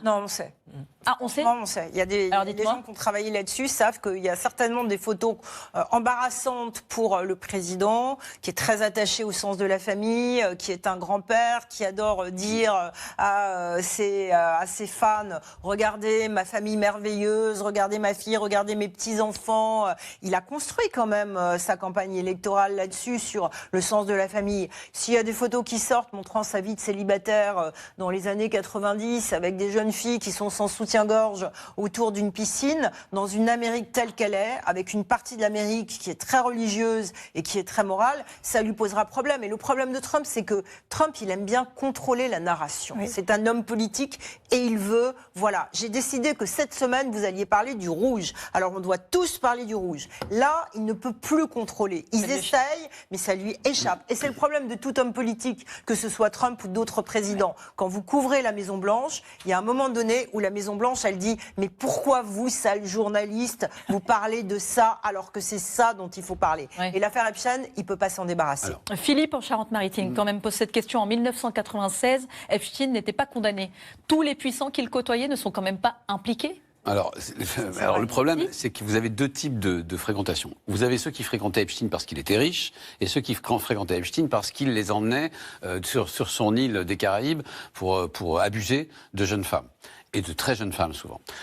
Non, on sait. Ah, on sait. Non, on sait. Il y a des gens qui ont travaillé là-dessus savent qu'il y a certainement des photos embarrassantes pour le président, qui est très attaché au sens de la famille, qui est un grand-père, qui adore dire à ses fans « Regardez ma famille merveilleuse, regardez ma fille, regardez mes petits-enfants ». Il a construit quand même sa campagne électorale là-dessus, sur le sens de la famille. S'il y a des photos qui sortent montrant sa vie de célibataire dans les années 90, avec des jeunes filles qui sont sans soutien-gorge autour d'une piscine, dans une Amérique telle qu'elle est, avec une partie de l'Amérique qui est très religieuse et qui est très morale, ça lui posera problème. Et le problème de Trump, c'est que Trump, il aime bien contrôler la narration. Oui. C'est un homme politique et il veut... Voilà, j'ai décidé que cette semaine, vous alliez parler du rouge. Alors, on doit tous parler du rouge. Là, il ne peut plus contrôler. Ils essayent, mais ça lui échappe. Et c'est le problème de tout homme politique, que ce soit Trump ou d'autres présidents. Quand vous couvrez la Maison-Blanche, il y a un moment donné où la Maison-Blanche, elle dit « Mais pourquoi vous, sale journaliste, vous parlez de ça alors que c'est ça dont il faut parler ?» Et l'affaire Epstein, il ne peut pas s'en débarrasser. Alors. Philippe, en Charente-Maritime, quand même, pose cette question. En 1996, Epstein n'était pas condamné. Tous les puissants qu'il côtoyait ne sont quand même pas impliqués ? Alors le problème, c'est que vous avez deux types de fréquentation. Vous avez ceux qui fréquentaient Epstein parce qu'il était riche, et ceux qui fréquentaient Epstein parce qu'il les emmenait sur son île des Caraïbes pour abuser de jeunes femmes, et de très jeunes femmes souvent.